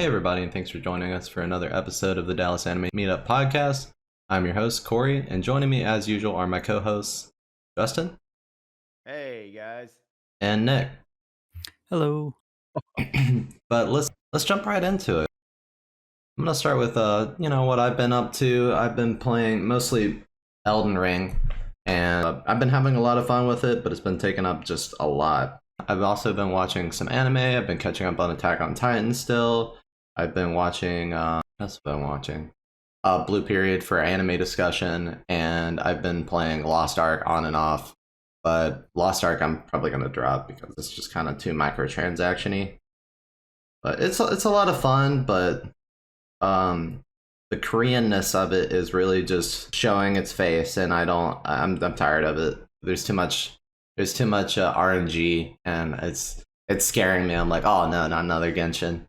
Hey, everybody, and thanks for joining us for another episode of the Dallas Anime Meetup Podcast. I'm your host, Corey, and joining me as usual are my co hosts, Justin Hey guys. and Nick. Hello. But let's jump right into it. I'm gonna start with what I've been up to. I've been playing mostly Elden Ring, and I've been having a lot of fun with it, but it's been taking up just a lot. I've also been watching some anime. I've been catching up on Attack on Titan still. I've been watching what else have I been watching? Blue Period for anime discussion, and I've been playing Lost Ark on and off. But Lost Ark I'm probably gonna drop because it's just kind of too microtransaction-y. But it's a lot of fun, but um the Koreanness of it is really just showing its face, and I'm tired of it. There's too much RNG, and it's scaring me. I'm like, oh no, not another Genshin.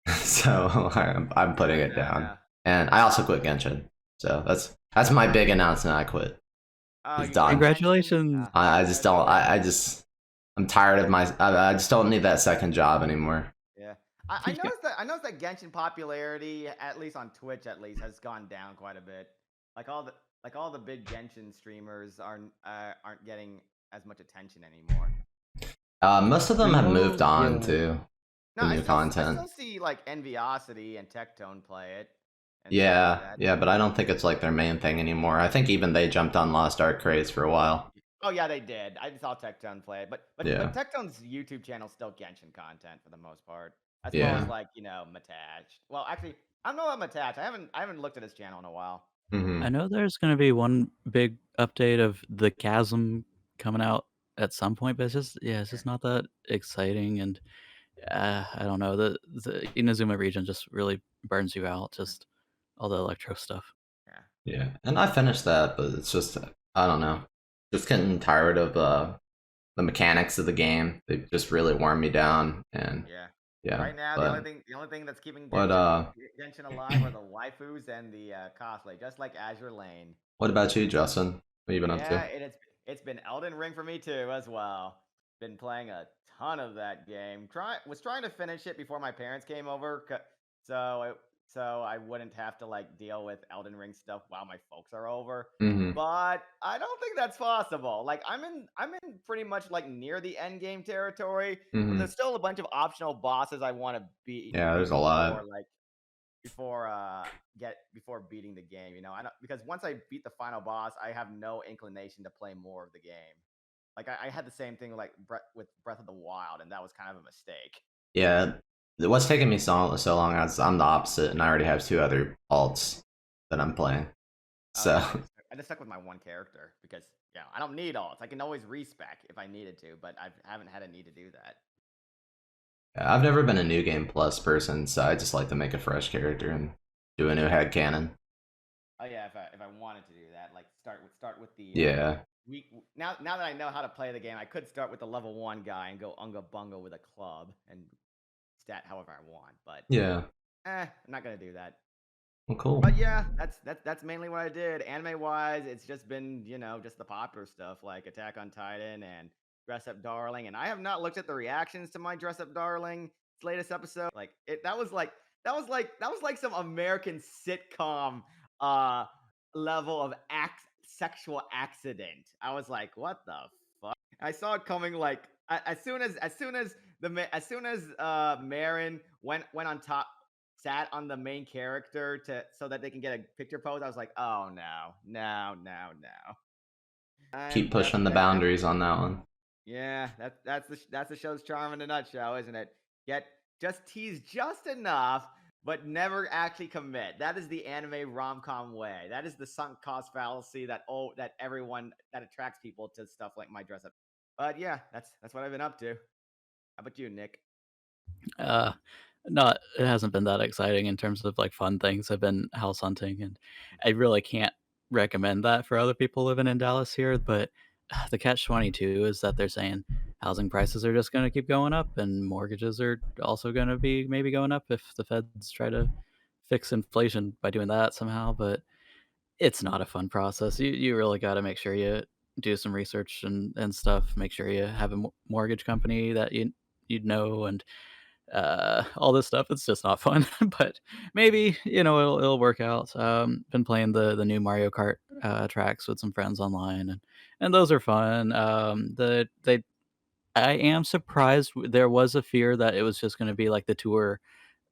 So I'm putting it down. Yeah. And I also quit Genshin. So that's my big announcement. I quit. Oh, It's you done. quit Congratulations. Genshin? I just don't. I'm tired of I just don't need that second job anymore. Yeah. I noticed that Genshin popularity, at least on Twitch, at least, has gone down quite a bit. Like all the big Genshin streamers aren't getting as much attention anymore. Most of them have moved on Yeah. to No, the I new still content. see like Enviosity and Tectone play it and stuff Yeah, like that. yeah, but I don't think it's like their main thing anymore. I think even they jumped on Lost Ark craze for a while. Oh yeah, they did. I saw Tectone play it, but Yeah. Tectone's YouTube channel is still Genshin content for the most part, as well Yeah. as like Matach. Well, actually, I don't know about Matach. I haven't looked at his channel in a while. Hmm. I know there's gonna be one big update of the Chasm coming out at some point, but it's Yeah, just not that exciting, and I don't know. The Inazuma region just really burns you out. Just all the electro stuff. yeah, Yeah, and I finished that, but it's just I don't know, just getting tired of the mechanics of the game. They just really worn me down, and yeah. yeah. Right now, But the only thing that's keeping what Genshin alive are the waifus and the cosplay, just like Azure Lane. what about you, Justin? What have you been up Yeah, to? it's been Elden Ring for me too as well. Been playing a ton of that game. Was trying to finish it before my parents came over, so I wouldn't have to like deal with Elden Ring stuff while my folks are over. Hmm. But I don't think that's possible. Like I'm in pretty much like near the end game territory, but Hmm. there's still a bunch of optional bosses I want to Yeah, beat there's a lot. before beating the game. I don't, because once I beat the final boss, I have no inclination to play more of the game. Like I had the same thing like with Breath of the Wild, and that was kind of a mistake. Yeah, what's taking me so long is I'm the opposite, and I already have two other alts that I'm playing. Oh yeah, So I just stuck with my one character because I don't need alts. I can always respec if I needed to, but I haven't had a need to do that. yeah, I've never been a new game plus person, so I just like to make a fresh character and do a new head canon. Oh yeah, if I wanted to do that, like start with the Yeah, weak. Now that I know how to play the game, I could start with the level 1 guy and go unga bunga with a club and stat however I want. But yeah. I'm not gonna do that. Well, cool. But yeah, that's mainly what I did. Anime wise, it's just been just the popular stuff like Attack on Titan and Dress Up Darling, and I have not looked at the reactions to my Dress Up Darling's latest episode. Like that was like some American sitcom uh level of sexual accident. I was like, what the fuck? I saw it coming like as soon as Marin went on top, sat on the main character to so that they can get a picture pose. I was like, oh no, no, no, no. Keep And pushing the boundaries on that one. yeah, that's the show's charm in a nutshell, isn't it? Get just tease just enough, but never actually commit. That is the anime rom com way. That is the sunk cost fallacy that everyone that attracts people to stuff like My Dress Up. But yeah, that's what I've been up to. How about you, Nick? Uh, Not it hasn't been that exciting in terms of like fun things. I've been house hunting, and I really can't recommend that for other people living in Dallas here. But the catch 22 is that they're saying housing prices are just going to keep going up, and mortgages are also going to be maybe going up if the feds try to fix inflation by doing that somehow. But it's not a fun process. You really got to make sure you do some research and stuff. Make sure you have a mortgage company that you know, and all this stuff. It's just not fun, but maybe it'll work out. Been playing the new Mario Kart tracks with some friends online, and those are fun. I am surprised. There was a fear that it was just going to be like the tour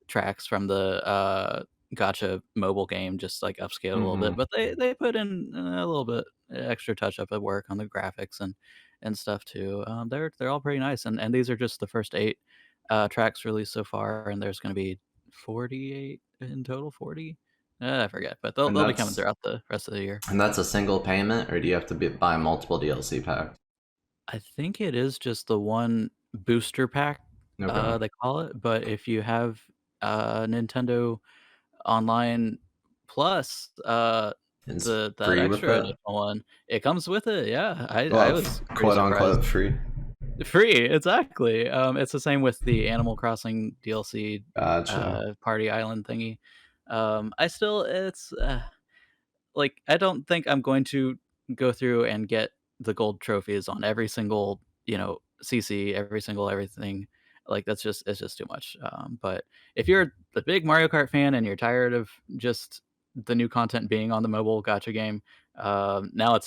tracks from the Gotcha mobile game, just like upscaled a little bit, Hmm. but they put in a little bit extra touch up at work on the graphics and stuff too. They're all pretty nice, and these are just the first 8 tracks released so far, and there's going to be 48 in total. 40, I forget, but they'll And they'll be coming that's throughout the rest of the year. and that's a single payment, or do you have to buy multiple DLC packs? I think it is just the one booster pack, Okay. they call it, but if you have Nintendo Online Plus, It's that free with extra that? additional one, it comes with it, yeah, I Well, was pretty quote surprised. unquote free. Free, exactly, it's the same with the Animal Crossing DLC, Gotcha. party island thingy. I still it's, like, I don't think I'm going to go through and get the gold trophies on every single, CC, every single everything. Like, it's just too much. But if you're a big Mario Kart fan and you're tired of just the new content being on the mobile gotcha game, now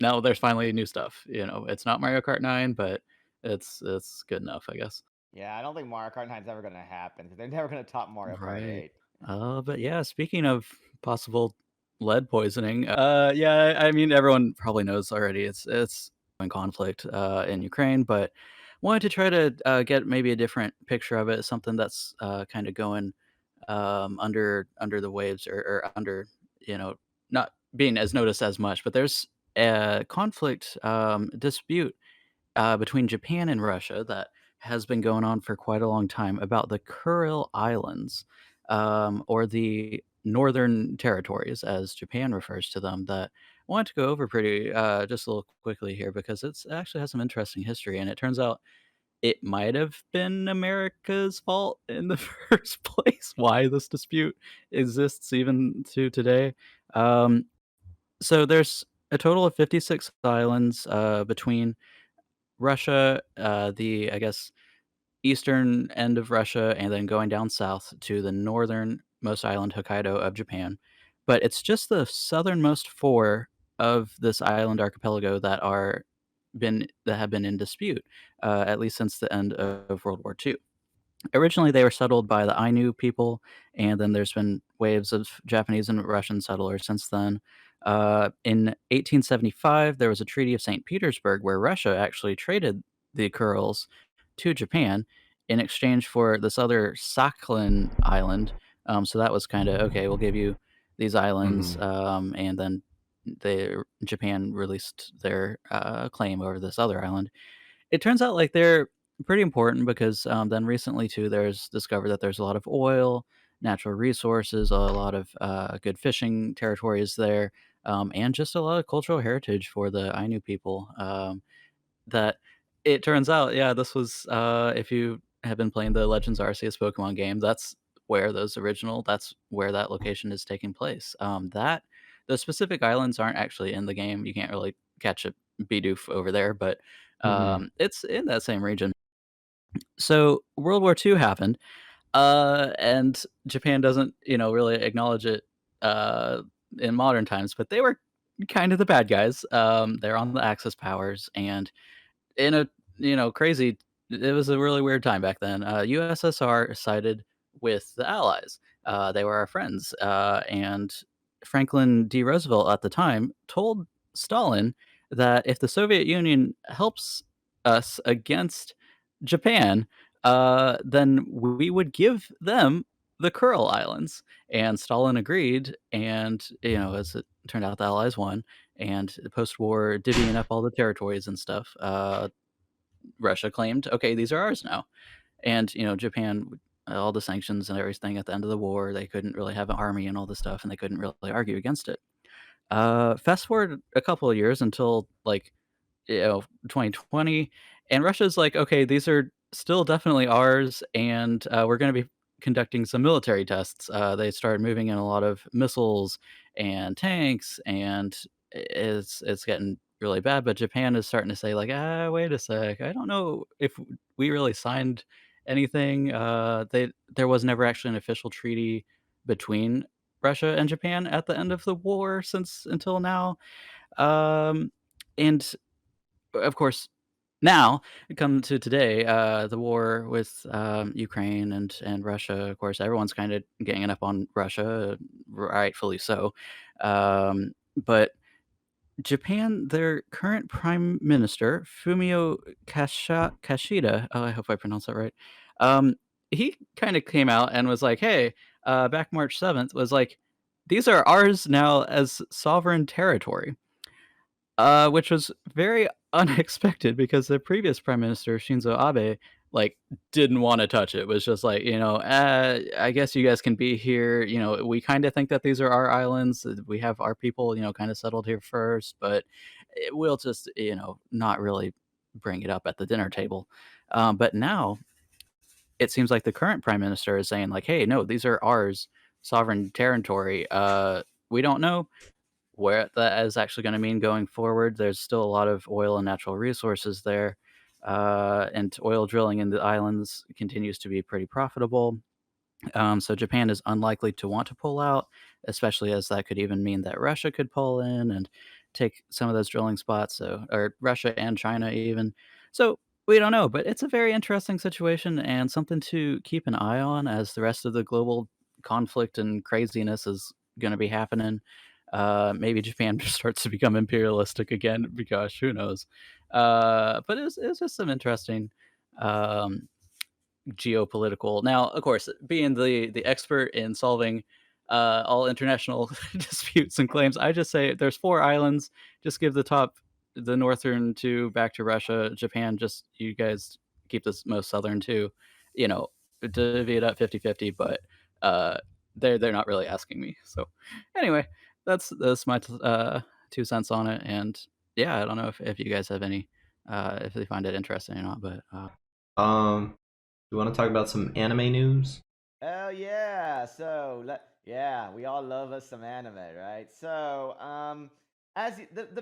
there's finally new stuff. It's not Mario Kart 9, but it's good enough, I guess. Yeah, I don't think Mario Kart 9 is ever gonna happen because they're never gonna top Mario Kart Right. 8. But yeah, speaking of possible lead poisoning, yeah, I mean everyone probably knows already. It's in conflict in Ukraine, but wanted to try to get maybe a different picture of it, something that's kind of going under the waves or under not being as noticed as much. But there's a conflict dispute between Japan and Russia that has been going on for quite a long time about the Kuril Islands, or the Northern Territories, as Japan refers to them. That I wanted to go over pretty just a little quickly here because it's actually has some interesting history, and it turns out it might have been America's fault in the first place. Why this dispute exists even to today. Um, so there's a total of 56 islands between Russia, the, I guess, eastern end of Russia, and then going down south to the northernmost island, Hokkaido, of Japan. But it's just the southernmost 4 of this island archipelago that have been in dispute, at least since the end of World War II. Originally, they were settled by the Ainu people, and then there's been waves of Japanese and Russian settlers since then. In 1875, there was a Treaty of St. Petersburg where Russia actually traded the Kurils to Japan in exchange for this other Sakhalin island. So that was kind of okay. We'll give you these islands, Hmm. and then Japan released their claim over this other island. It turns out, like, they're pretty important because, then recently too, there's discovered that there's a lot of oil, natural resources, a lot of, good fishing territories there, and just a lot of cultural heritage for the Ainu people, that it turns out, yeah, this was, if you have been playing the Legends Arceus Pokemon game, that's where that location is taking place. The specific islands aren't actually in the game, you can't really catch a Bidoof over there, but, Hmm. it's in that same region. So, World War II happened, and Japan doesn't, really acknowledge it, uh, in modern times, but they were kind of the bad guys. They're on the Axis powers, and in a crazy it was a really weird time back then. USSR sided with the Allies. They were our friends, and Franklin D. Roosevelt at the time told Stalin that if the Soviet Union helps us against Japan, then we would give them the Kuril Islands. And Stalin agreed, and as it turned out, the Allies won. And post-war divvying up all the territories and stuff. Russia claimed, okay, these are ours now. And, Japan, all the sanctions and everything at the end of the war, they couldn't really have an army and all this stuff, and they couldn't really argue against it. Fast forward a couple of years until like 2020, and Russia's like, okay, these are still definitely ours, and we're going to be conducting some military tests. They started moving in a lot of missiles and tanks, and it's getting really bad. But Japan is starting to say like, wait a sec, I don't know if we really signed anything. There was never actually an official treaty between Russia and Japan at the end of the war since until now. Um, and of course, now come to today, the war with Ukraine and Russia. Of course, everyone's kind of ganging up on Russia, rightfully so. But Japan, their current prime minister, Fumio Kishida, oh, I hope I pronounced that right. Um, he kind of came out and was like, "Hey, back March 7th, was like, these are ours now as sovereign territory." Which was very unexpected because the previous prime minister, Shinzo Abe, like, didn't wanna touch it, was just like, I guess you guys can be here, we kinda think that these are our islands, we have our people, kinda settled here first, but, we'll just, not really bring it up at the dinner table." But now it seems like the current prime minister is saying like, "Hey, no, these are ours, sovereign territory, we don't know where that is actually gonna mean going forward. There's still a lot of oil and natural resources there, and oil drilling in the islands continues to be pretty profitable. So Japan is unlikely to want to pull out, especially as that could even mean that Russia could pull in and take some of those drilling spots. So, or Russia and China even. So we don't know, but it's a very interesting situation and something to keep an eye on as the rest of the global conflict and craziness is going to be happening. Maybe Japan starts to become imperialistic again. Gosh, who knows? But it's just some interesting um, geopolitical. Now, of course, being the expert in solving all international disputes and claims, I just say there's 4 islands. Just give the northern 2 back to Russia. Japan, just you guys keep the most southern 2. You know, divvy it up 50-50, but uh, they're not really asking me. So, anyway, that's my 2 cents on it. And yeah, I don't know if you guys have any if they find it interesting or not, but You want to talk about some anime news? Oh yeah. Yeah, we all love us some anime, right? The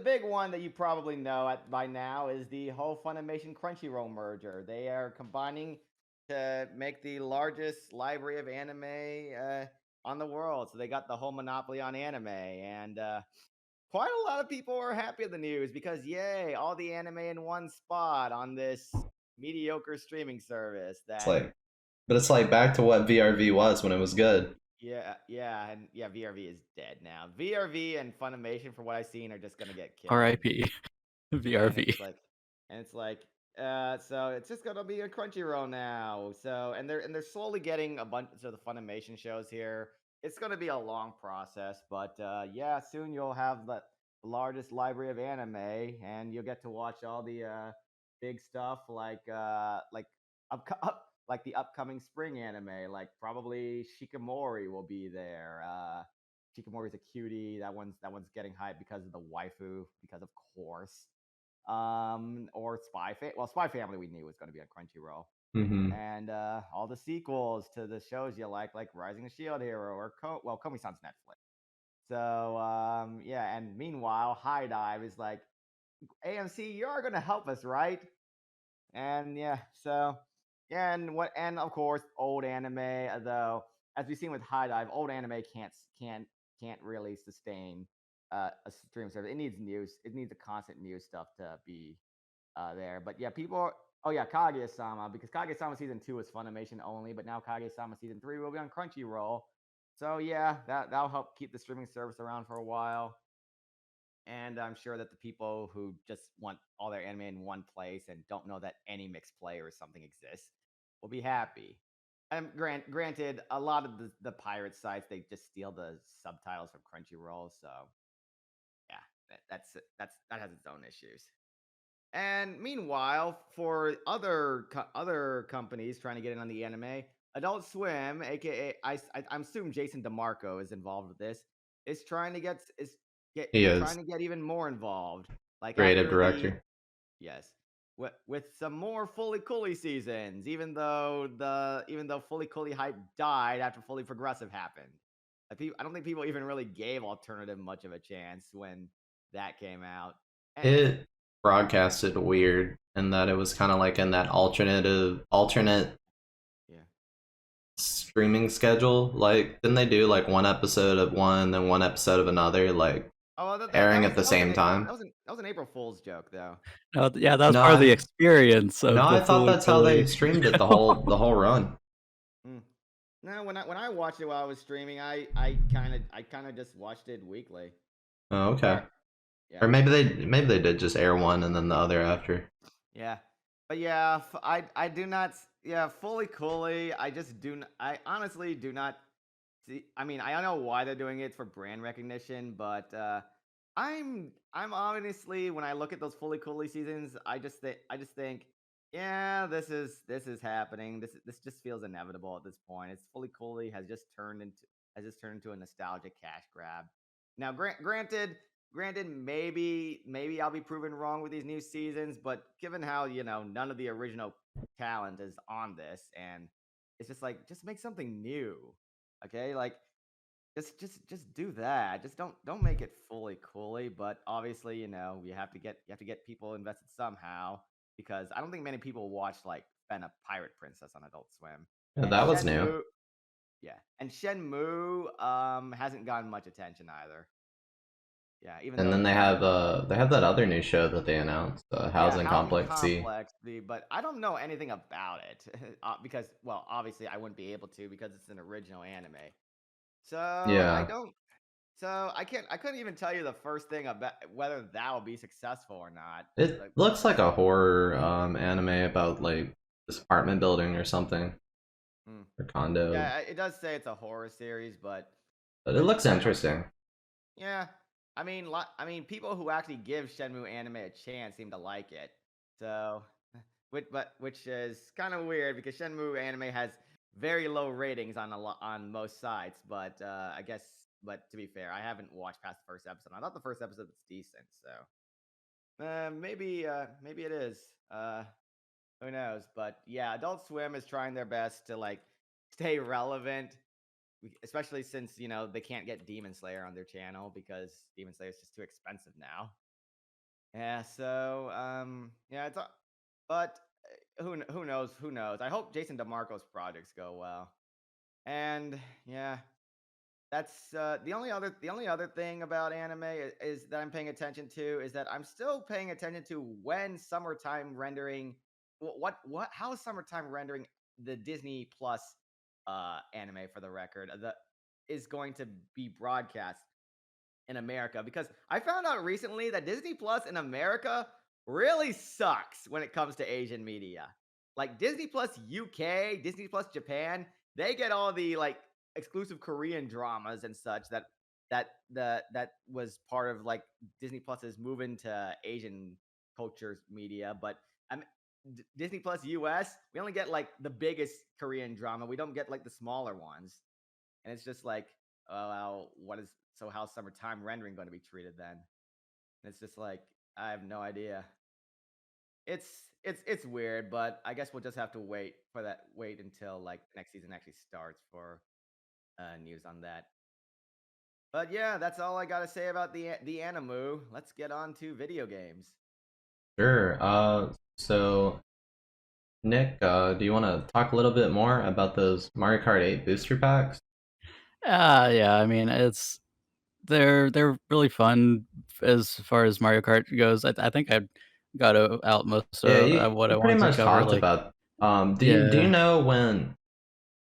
big one that you probably know by now is the whole Funimation Crunchyroll merger. They are combining to make the largest library of anime on the world. So they got the whole monopoly on anime, and quite a lot of people are happy with the news because yay, all the anime in one spot on this mediocre streaming service It's that like, but it's like back to what VRV was when it was good. yeah, VRV is dead now. VRV and Funimation, from what I've seen, are just gonna get killed. RIP. And VRV. so it's just gonna be a Crunchyroll now. And they're slowly getting a bunch of the Funimation shows here. It's gonna be a long process, but yeah, soon you'll have the largest library of anime, and you'll get to watch all the big stuff like the upcoming spring anime. Like probably Shikamori will be there. Shikamori's a cutie. That one's getting hyped because of the waifu, because of course. Or Spy Family we knew was going to be on Crunchyroll, Mm-hmm. and all the sequels to the shows you like Rising of Shield Hero or Komi-san's Netflix. So yeah, and meanwhile, High Dive is like, AMC, you're going to help us, right? And yeah, so yeah, and of course old anime, though as we've seen with High Dive, old anime can't really sustain a stream service. It needs news. It needs a constant news stuff to be there. But yeah, oh yeah, Kaguya-sama, because Kaguya-sama season 2 was Funimation only, but now Kaguya-sama season 3 will be on Crunchyroll. So yeah, that'll help keep the streaming service around for a while. And I'm sure that the people who just want all their anime in one place and don't know that any mixed player or something exists will be happy. And granted, a lot of the pirate sites, they just steal the subtitles from Crunchyroll, so yeah, that has its own issues. And meanwhile, for other companies trying to get in on the anime, Adult Swim, aka I'm assuming Jason DeMarco is involved with this, is trying to He trying is to get even more involved. Like creative after the director. yes, with some more Fully Cooley seasons, even though Fully Cooley hype died after Fully Progressive happened. I don't think people even really gave Alternative much of a chance when that came out. And It broadcasted weird in that it was kind of like in that alternate streaming schedule? Like, didn't they do like one episode of one, then one episode of another, like Oh, well, that airing was at the same time? that was an April Fool's joke, though. No, yeah, that was No, part of the experience no, of I the thought Fooly that's how they Cooly streamed it show. the whole run. Mm. No, when I watched it while I was streaming, I kind of just watched it weekly. Oh, okay. Or Or yeah, maybe they did just air one and then the other after. yeah, but yeah, I do not yeah, fully coolly. I just I honestly do not see. I mean, I don't know why they're doing it. It's for brand recognition, but I'm honestly, when I look at those fully coolly seasons, I just think, yeah, this is happening. This just feels inevitable at this point. It's fully coolly has just turned into a nostalgic cash grab. Now, granted, maybe I'll be proven wrong with these new seasons, but given how, none of the original talent is on this, and it's just like, just make something new. Okay, like, just do that. Just don't make it fully coolly, but obviously, you have to get people invested somehow, because I don't think many people watch like Fena Pirate Princess on Adult Swim. Yeah, And that was new. Shenmue hasn't gotten much attention either. Yeah, even And though then it's one of the they have that other new show that they announced, yeah, Housing Housing Complex C. Complex, but I don't know anything about it because, well, obviously I wouldn't be able to because it's an original anime. So I Yeah. don't. So I couldn't even tell you the first thing about whether that will be successful or not. It Like, looks like a horror anime about like this apartment building or something, hmm. or condo. Yeah, it does say it's a horror series, But it looks I don't. interesting. Yeah, I mean, people who actually give Shenmue anime a chance seem to like it. So, which is kind of weird because Shenmue anime has very low ratings on most sites. But I guess, but to be fair, I haven't watched past the first episode. I thought the first episode was decent, so maybe it is. Who knows? But yeah, Adult Swim is trying their best to like stay relevant, especially since they can't get Demon Slayer on their channel because Demon Slayer is just too expensive now. Yeah, so yeah, but who knows? Who knows? I hope Jason DeMarco's projects go well. And yeah, that's the only other thing about anime is that I'm paying attention to is that I'm still paying attention to when summertime rendering what how is summertime rendering the Disney Plus anime, for the record, that is going to be broadcast in America, because I found out recently that Disney Plus in America really sucks when it comes to Asian media. Like Disney Plus UK, Disney Plus Japan, they get all the like exclusive Korean dramas and such that was part of like Disney Plus's move into Asian cultures media, but um, Disney Plus US, we only get like the biggest Korean drama. We don't get like the smaller ones. And it's just like, oh, well, how's summertime rendering going to be treated then? And it's just like, I have no idea. It's weird, but I guess we'll just have to wait until like next season actually starts for news on that. But yeah, that's all I gotta say about the Animu. Let's get on to video games. Sure. So Nick, do you want to talk a little bit more about those Mario Kart 8 booster packs? Yeah, I mean, they're really fun as far as Mario Kart goes. I think I got out most Yeah, of you, what you I pretty wanted to much cover, talked like about. Do you yeah. know when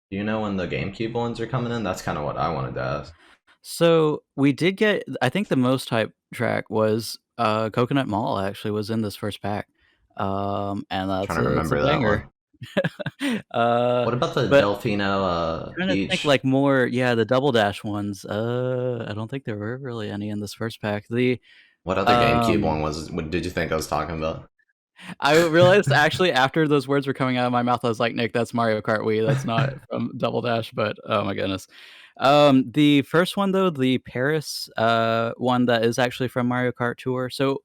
the GameCube ones are coming in? That's kind of what I wanted to ask. So, we did get I think the most hype track was, Coconut Mall actually was in this first pack, and Trying to that's a remember that banger. one. Uh, What about the but Delfino trying to think Beach? like more yeah, the Double Dash ones, I don't think there were really any in this first pack. What other GameCube Um one was? What did you think I was talking about? I realized actually after those words were coming out of my mouth, I was like, "Nick, that's Mario Kart Wii. That's not from Double Dash." But oh my goodness. The first one though, the Paris one that is actually from Mario Kart Tour. So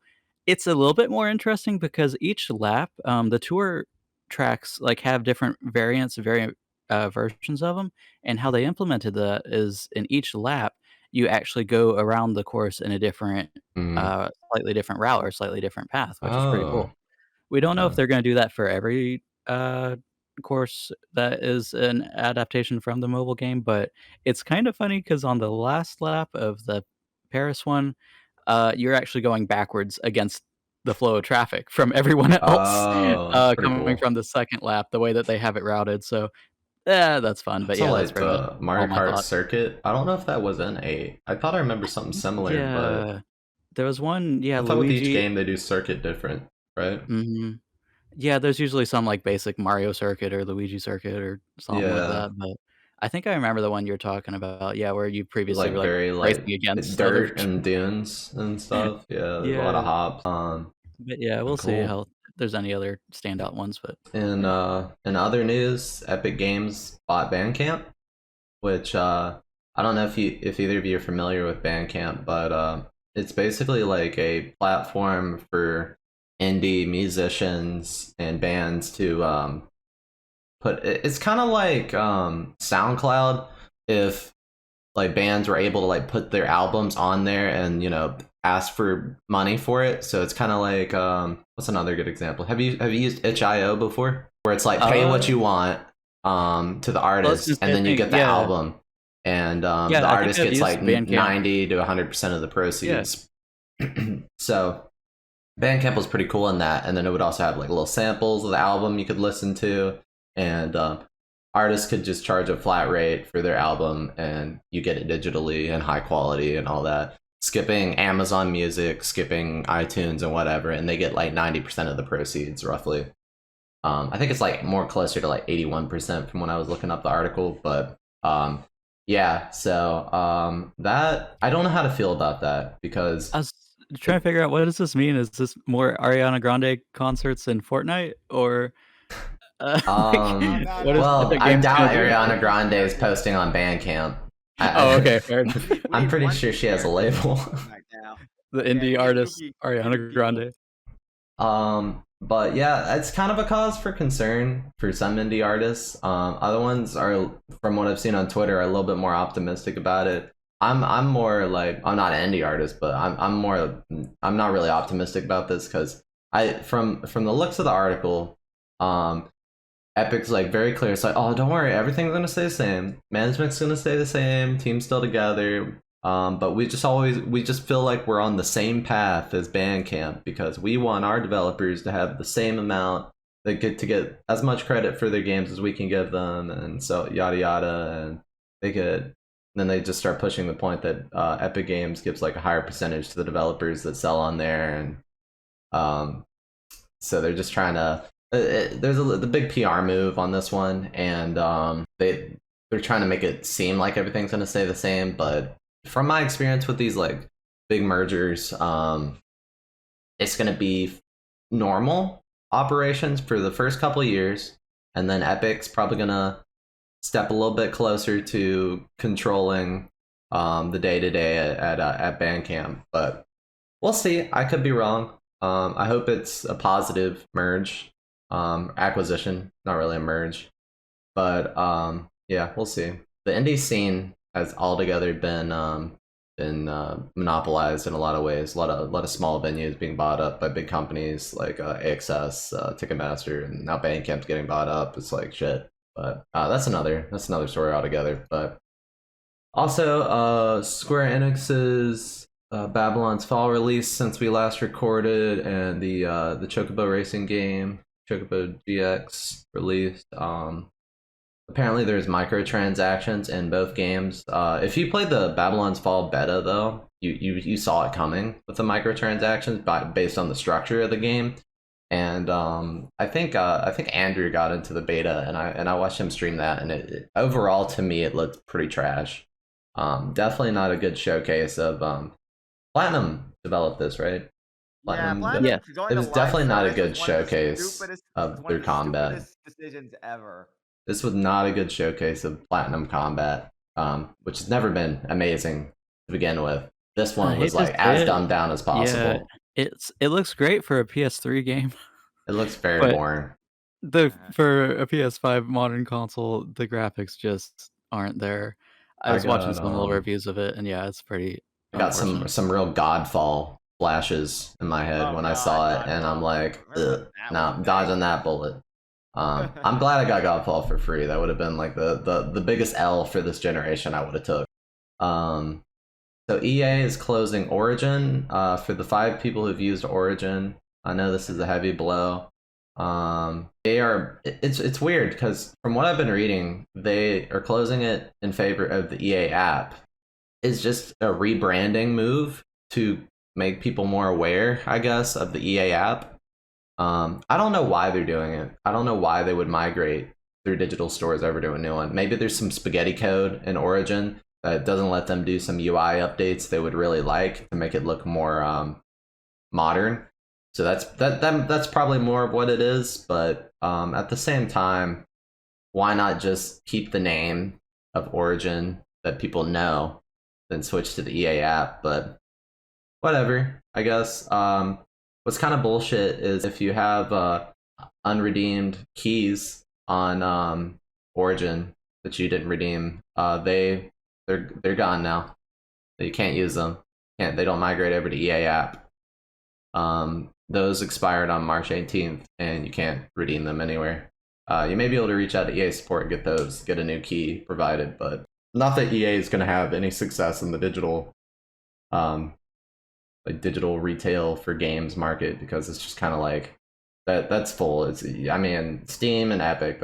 it's a little bit more interesting because each lap, the tour tracks like have different variant versions of them, and how they implemented that is in each lap you actually go around the course in a different, Mm. slightly different route or slightly different path, which is pretty Oh, cool. We don't know if okay. they're gonna do that for every, course, that is an adaptation from the mobile game, but it's kind of funny because on the last lap of the Paris one, you're actually going backwards against the flow of traffic from everyone else, Oh, that's pretty coming cool. from the second lap, the way that they have it routed, so, yeah, that's fun, but So yeah, that's like pretty much the all Mario my Kart thoughts. Circuit, I don't know if that was in 8. I thought I remember something similar, but Yeah. There was one, yeah, I thought with each Luigi. game they do circuit different, right? Mhm. Yeah, there's usually some, like, basic Mario circuit or Luigi circuit or something like Yeah, that, but I think I remember the one you're talking about, yeah, where you previously were, like like, very racing like against other dirt and dunes and stuff. Yeah, there's a lot of Yeah, hops. but yeah, we'll see Cool. how if there's any other standout ones, but In other news, Epic Games bought Bandcamp, which I don't know if either of you are familiar with Bandcamp, but it's basically like a platform for indie musicians and bands to it's kind of like SoundCloud if like bands were able to like put their albums on there and ask for money for it. So it's kind of like what's another good example? Have you used itch.io before, where it's like pay what uh, you want to the well, I was gonna artist, and say, I then you think get the yeah, album, and the yeah, I think artist I've gets used like Bandcamp. 90 to 100% of the Yeah. proceeds. So Bandcamp was pretty cool in that, and then it would also have like little samples of the album you could listen to, and artists could just charge a flat rate for their album, and you get it digitally and high quality and all that. Skipping Amazon Music, skipping iTunes and whatever, and they get like 90% of the proceeds roughly. I think it's like more closer to like 81% from when I was looking up the article, but yeah. So that I don't know how to feel about that because I was trying to it, figure out what does this mean? Is this more Ariana Grande concerts in Fortnite or, like, No, no, what no, is no. well, Epic I Games doubt gonna do? Ariana Grande is posting on Bandcamp. Oh, okay, fair enough. We I'm need pretty one sure she has a sincere person label. on Fortnite now. The Yeah, indie we need artist Yuki. We need Ariana people. Grande. But yeah, it's kind of a cause for concern for some indie artists. Other ones are, from what I've seen on Twitter, are a little bit more optimistic about it. I'm more like, I'm not an indie artist, but I'm not really optimistic about this because from the looks of the article, um, Epic's like very clear. It's like, oh, don't worry, everything's gonna stay the same. Management's gonna stay the same. Team's still together. But we just feel like we're on the same path as Bandcamp because we want our developers to have the same amount. They get to get as much credit for their games as we can give them, and so yada yada. And they could then they just start pushing the point that Epic Games gives like a higher percentage to the developers that sell on there, and um, so they're just trying to. There's the big PR move on this one, and they're trying to make it seem like everything's gonna stay the same. But from my experience with these like big mergers, it's gonna be normal operations for the first couple of years, and then Epic's probably gonna step a little bit closer to controlling the day to day at Bandcamp. But we'll see. I could be wrong. I hope it's a positive merge, acquisition, not really a merge. But yeah, we'll see. The indie scene has altogether been monopolized in a lot of ways. A lot of small venues being bought up by big companies like AXS, Ticketmaster, and now Bandcamp's getting bought up. It's like shit. But that's another story altogether. But also, Square Enix's Babylon's Fall release since we last recorded, and the Chocobo racing game, Chocobo GX released. Apparently, there's microtransactions in both games. If you played the Babylon's Fall beta, though, you saw it coming with the microtransactions based on the structure of the game. And I think Andrew got into the beta, and I watched him stream that, and overall to me it looked pretty trash. Definitely not a good showcase of Platinum developed this, right? Yeah, Platinum. Platinum Yeah. going It to was live definitely not a service good was one of the showcase stupidest, of one their of the combat. stupidest decisions ever. This was not a good showcase of Platinum combat, which has never been amazing to begin with. This I one was hate to like say as it. dumbed down as Yeah, possible. it looks great for a PS3 game, It looks very but boring. for a PS5 modern console, the graphics just aren't there. I I was watching got some little reviews of it, and yeah, it's pretty I got some unfortunate. some real Godfall flashes in my head Oh when I God, saw it, and I'm Godfall. like, Remember when that was no, a thing? dodging that bullet. I'm glad I got Godfall for free. That would have been like the biggest L for this generation I would have took. So EA is closing Origin. For the 5 people who've used Origin, I know this is a heavy blow. They are. It's weird because from what I've been reading, they are closing it in favor of the EA app. It's just a rebranding move to make people more aware, I guess, of the EA app. I don't know why they're doing it. I don't know why they would migrate their digital stores over to a new one. Maybe there's some spaghetti code in Origin that doesn't let them do some UI updates they would really like to make it look more modern. So that's probably more of what it is. But at the same time, why not just keep the name of Origin that people know, then switch to the EA app? But whatever, I guess. What's kind of bullshit is if you have unredeemed keys on Origin that you didn't redeem, they're gone now. You can't use them. They don't migrate over to EA app. Those expired on March 18th, and you can't redeem them anywhere. You may be able to reach out to EA support and get a new key provided, but not that EA is going to have any success in the digital digital retail for games market, because it's just kind of like that's full. I mean, Steam and Epic,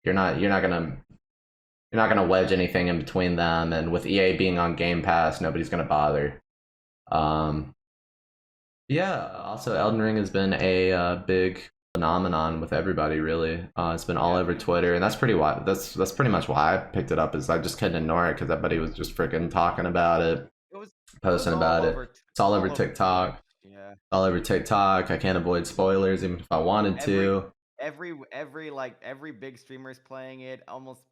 you're not gonna wedge anything in between them, and with EA being on Game Pass, nobody's gonna bother. Yeah, also Elden Ring has been a big phenomenon with everybody, really. It's been all over Twitter, and that's pretty much why I picked it up, is I just couldn't ignore it because everybody was just freaking talking about it, posting about it. It's all over TikTok. Yeah. All over TikTok. I can't avoid spoilers even if I wanted to. Every big streamer is playing it. Almost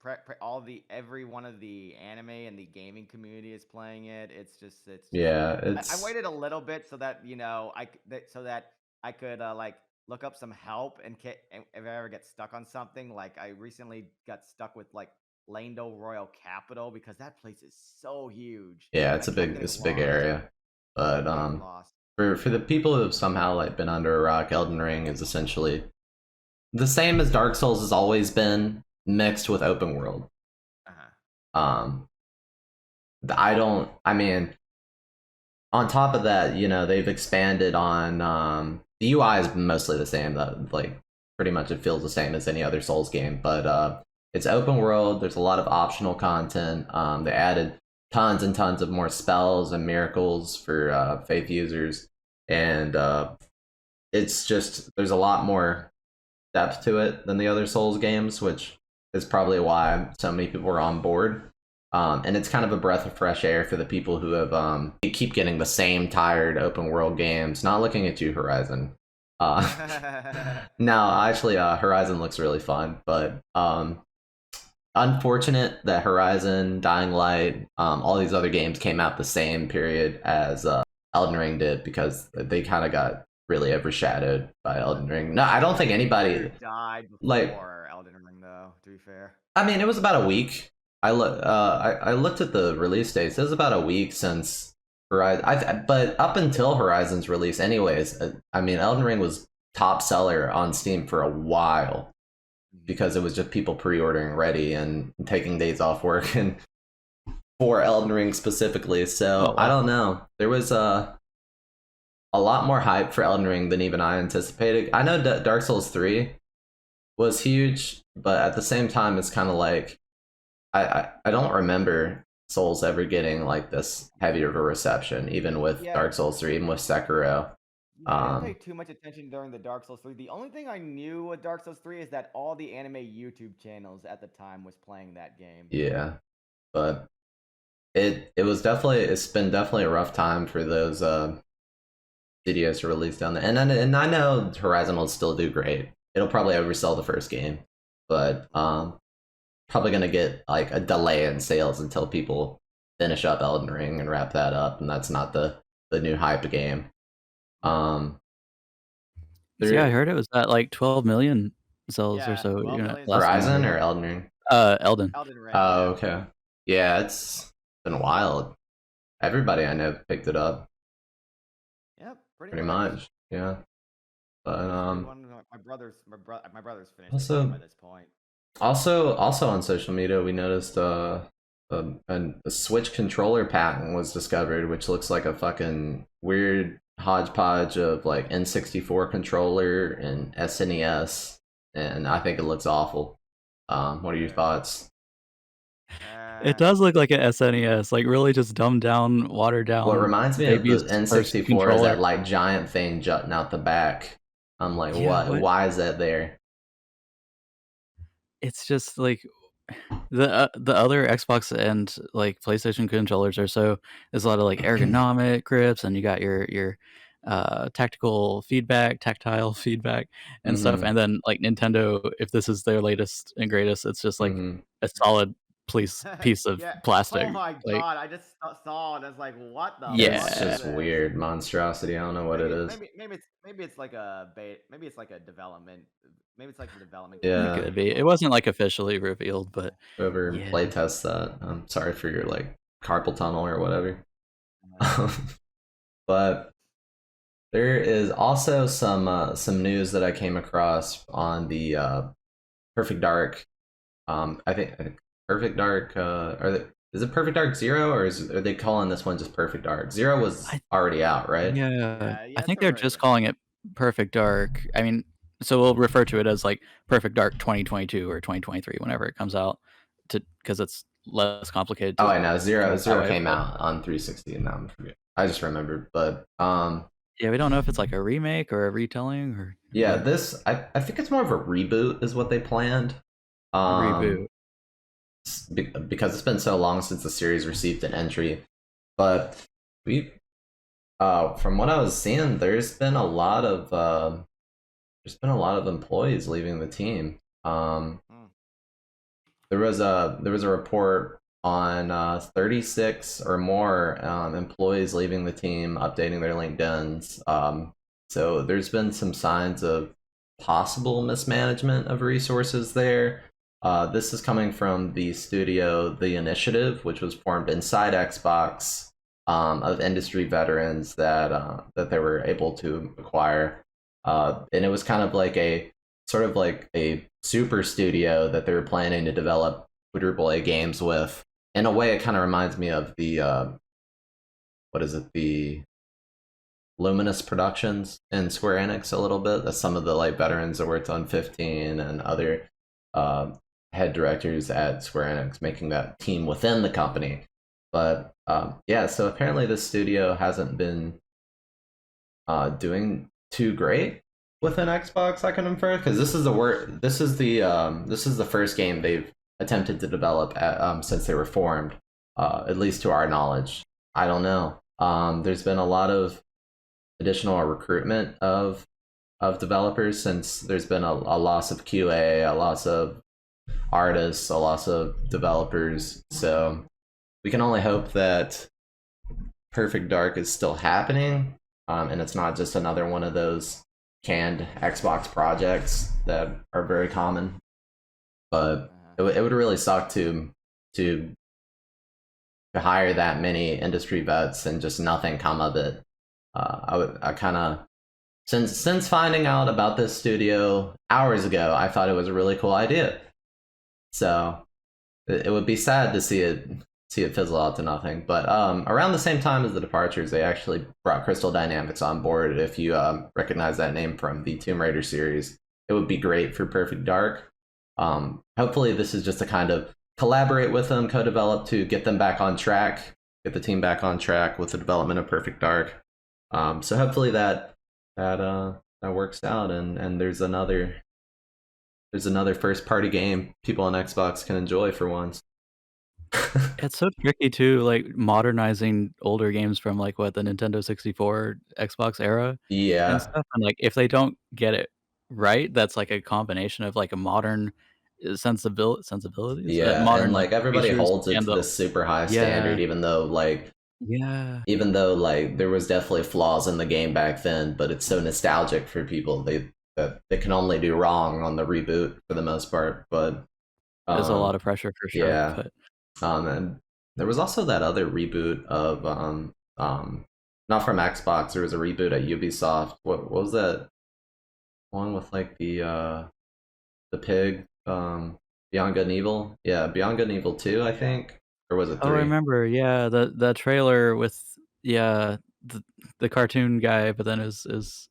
every one of the anime and the gaming community is playing it. It's yeah. I waited a little bit so that I could like look up some help if I ever get stuck on something. Like I recently got stuck with like Lando Royal Capital because that place is so huge. Yeah, it's a big area. But for the people who have somehow like been under a rock, Elden Ring is essentially the same as Dark Souls has always been, mixed with open world. I mean, on top of that, they've expanded on the UI is mostly the same. Like pretty much it feels the same as any other Souls game, but it's open world. There's a lot of optional content. They added tons and tons of more spells and miracles for faith users, and it's just there's a lot more depth to it than the other Souls games, which is probably why so many people are on board. And it's kind of a breath of fresh air for the people who have keep getting the same tired open world games. Not looking at you, Horizon. No, actually, Horizon looks really fun, but unfortunate that Horizon, Dying Light, all these other games came out the same period as Elden Ring did, because they kind of got really overshadowed by Elden Ring. No, I don't think anybody died like before Elden Ring, though. To be fair, I mean, it was about a week. I looked at the release dates. It was about a week since Horizon. But up until Horizon's release, anyways, I mean, Elden Ring was top seller on Steam for a while because it was just people pre-ordering ready and taking days off work and for Elden Ring specifically. So I don't know. There was a lot more hype for Elden Ring than even I anticipated. I know Dark Souls 3 was huge, but at the same time, it's kind of like I don't remember Souls ever getting like this heavy of a reception, even with Dark Souls 3, even with Sekiro. I didn't pay too much attention during the Dark Souls 3. The only thing I knew with Dark Souls 3 is that all the anime YouTube channels at the time was playing that game. Yeah, but it's been definitely a rough time for those studios to release down there. And I know Horizon will still do great. It'll probably oversell the first game, but probably gonna get like a delay in sales until people finish up Elden Ring and wrap that up, and that's not the new hype game. Yeah, I heard it was at like 12 million sales or so. Horizon or Elden Ring? Elden. Elden Ring. Oh, okay. Yeah, it's been wild. Everybody I know picked it up. Yep, pretty much. Yeah. But my brother's finished the game Also, by this point. also on social media, we noticed a Switch controller patent was discovered, which looks like a fucking weird hodgepodge of like N64 controller and SNES, and I think it looks awful. What are your thoughts? It does look like an SNES, like really just dumbed down, watered What down reminds me of baby's the first N64 is controller. that like giant thing jutting out the back. I'm like, Yeah, what? what? Why is that there? It's just like the other Xbox and like PlayStation controllers are so there's a lot of like ergonomic grips, and you got your tactile feedback and stuff. Mm-hmm. And then like Nintendo, if this is their latest and greatest, it's just like Mm-hmm. a solid piece of Yeah. plastic. Oh my Like, god! I just saw it. And I was like, "What the fuck It's is yeah, just this?" weird monstrosity. I don't know what it Maybe is. maybe maybe it's like a maybe it's like a development. Maybe it's like the development kit it for Yeah, could it. be. It wasn't like officially revealed, but whoever yeah. playtests that, I'm sorry for your like carpal tunnel or whatever. Uh, But there is also some news that I came across on the Perfect Dark. I think Perfect Dark. Is it Perfect Dark Zero, or are they calling this one just Perfect Dark? Zero was I already out, right? Yeah, yeah, I yeah, it's think they're already just been out. calling it Perfect Dark. I mean, so we'll refer to it as like Perfect Dark 2022 or 2023 whenever it comes out, to because it's less complicated Oh, to I know. think Zero of it that Zero way. came But out on 360, and now I'm forget. I just remembered, but yeah, we don't know if it's like a remake or a retelling or yeah, what. this I think it's more of a reboot is what they planned. A reboot. Um, because it's been so long since the series received an entry, but we from what I was seeing, there's been a lot of employees leaving the team. Hmm. There was a report on 36 or more employees leaving the team, updating their LinkedIn's. So there's been some signs of possible mismanagement of resources there. This is coming from the studio The Initiative, which was formed inside Xbox, of industry veterans that they were able to acquire, and it was kind of like a sort of like a super studio that they were planning to develop quadruple A games with. In a way, it kind of reminds me of the what is it, the Luminous Productions in Square Enix a little bit. That's some of the like veterans that worked on 15 and other uh, head directors at Square Enix, making that team within the company. But yeah, so apparently this studio hasn't been doing too great within Xbox. I can infer because this is the this is the first game they've attempted to develop since they were formed, at least to our knowledge. I don't know. There's been a lot of additional recruitment of developers since there's been a loss of QA, a loss of artists, a loss of developers. So we can only hope that Perfect Dark is still happening, and it's not just another one of those canned Xbox projects that are very common. But it would really suck to hire that many industry vets and just nothing come of it. I kind of since finding out about this studio hours ago, I thought it was a really cool idea. So it would be sad to see it fizzle out to nothing. But around the same time as the departures, they actually brought Crystal Dynamics on board. If you recognize that name from the Tomb Raider series, it would be great for Perfect Dark. Hopefully, this is just to kind of collaborate with them, co-develop to get them back on track, get the team back on track with the development of Perfect Dark. So hopefully that works out, and there's another first party game people on Xbox can enjoy for once. It's so tricky too, like modernizing older games from like what the Nintendo 64, Xbox era and Yeah, stuff. And like if they don't get it right, that's like a combination of like a modern sensibilities, yeah, and modern like like everybody features holds it and to the this super high yeah, standard, yeah. even though like there was definitely flaws in the game back then, but it's so nostalgic for people that they can only do wrong on the reboot for the most part. But There's a lot um, of pressure for sure, yeah, but and there was also that other reboot of not from Xbox. There was a reboot at Ubisoft. What was that? one with like the pig, Beyond Good and Evil. Yeah, Beyond Good and Evil 2, I think. Or was it Oh, I 3? remember. Yeah, the trailer with yeah the cartoon guy, but then is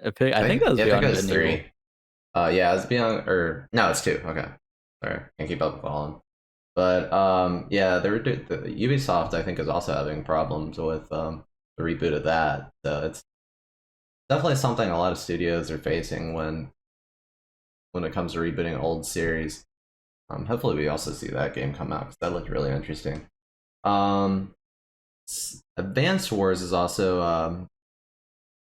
a pig. I think that was I think it Beyond Good was and Evil. 3. Yeah, it's Beyond, or no, it's 2. Okay, sorry, can't keep up with all of them. But yeah, the Ubisoft, I think, is also having problems with the reboot of that. So it's definitely something a lot of studios are facing when it comes to rebooting old series. Hopefully, we also see that game come out because that looked really interesting. Advance Wars is also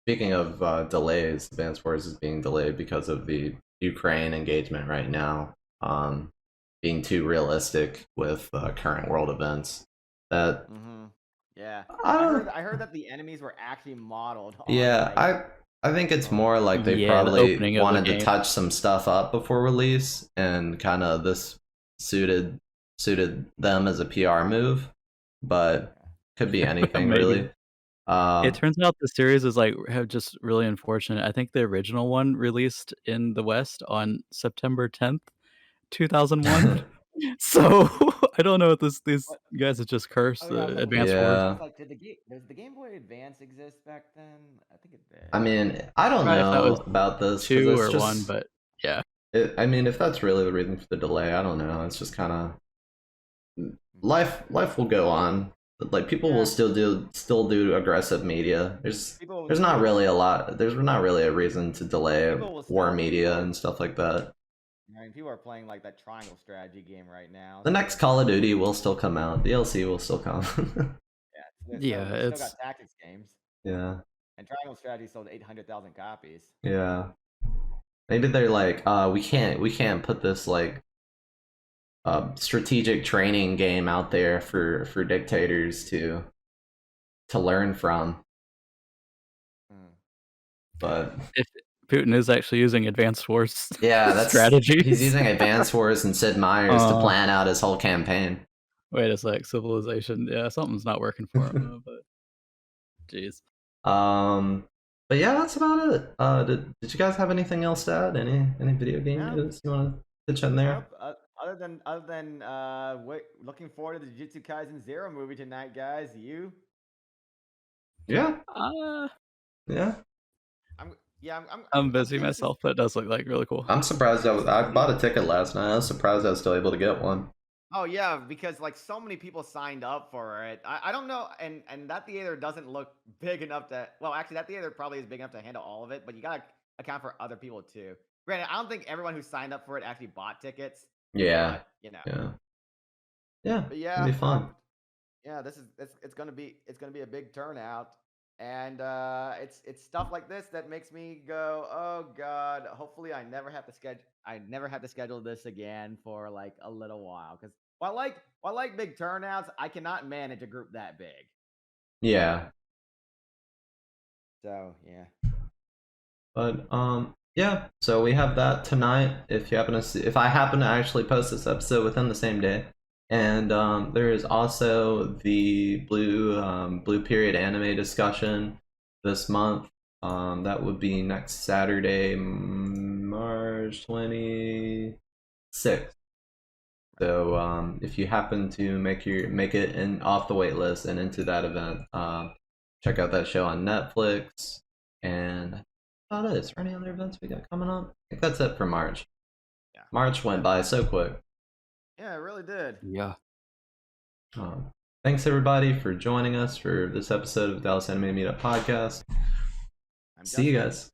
speaking of delays. Advance Wars is being delayed because of the Ukraine engagement right now, being too realistic with current world events. That Yeah, I don't. I heard that the enemies were actually modeled on. Yeah, Like, I think it's more like they Yeah, the probably opening of the wanted to game. touch some stuff up before release, and kind of this suited them as a PR move, but could be anything Maybe. really. It turns out the series is like just really unfortunate. I think the original one released in the West on September 10th, 2001. So I don't know if these what? guys have just cursed Oh yeah, the but Advance Wars. Yeah. it's like, does the Game Boy Advance exist back then? I think it did. I mean, I don't If that was know about this because 2 it's or 1, just. but yeah. I mean, if that's really the reason for the delay, I don't know. It's just kind of life will go on. Like people will still do aggressive media. There's not really a lot. There's not really a reason to delay People will war still, media and stuff like that. I mean, people are playing like that triangle strategy game right now. The so next Call of Duty will still come out. DLC will still come. Yeah, still it's got tactics games, Yeah, and triangle strategy sold 800,000 copies. yeah. Maybe they're like, we can't put this like strategic training game out there for dictators to learn from. But if Putin is actually using Advanced Wars yeah, that's strategies. He's using Advance Wars and Sid Meier's to plan out his whole campaign. Wait a sec, Civilization. Yeah, something's not working for him. But jeez. But yeah, that's about it. Did you guys have anything else to add? Any video game news you want to pitch in there? Nope. Other than looking forward to the Jujutsu Kaisen Zero movie tonight, guys. You? Yeah. Yeah. I'm busy interested- myself, but it does look like really cool. I'm surprised I bought a ticket last night. I was surprised I was still able to get one. Oh yeah, because like so many people signed up for it. I don't know, and that theater doesn't look big enough to. Well, actually, that theater probably is big enough to handle all of it, but you gotta account for other people too. Granted, I don't think everyone who signed up for it actually bought tickets. Yeah. But, you know. Yeah. Yeah. But yeah, it'll be fun. Yeah, it's gonna be a big turnout, and it's stuff like this that makes me go, oh god, hopefully I never have to schedule this again for like a little while, because while I like big turnouts, I cannot manage a group that big. Yeah. So yeah. But yeah, so we have that tonight. If you happen to see, if I happen to actually post this episode within the same day, and there is also the Blue Period anime discussion this month. That would be next Saturday, March 26th. So if you happen to make it in off the wait list and into that event, check out that show on Netflix. And about it. Is there any other events we got coming up? I think that's it for March. Yeah. March went by so quick. Yeah, it really did. Yeah. Thanks everybody for joining us for this episode of Dallas Anime Meetup Podcast. See you guys.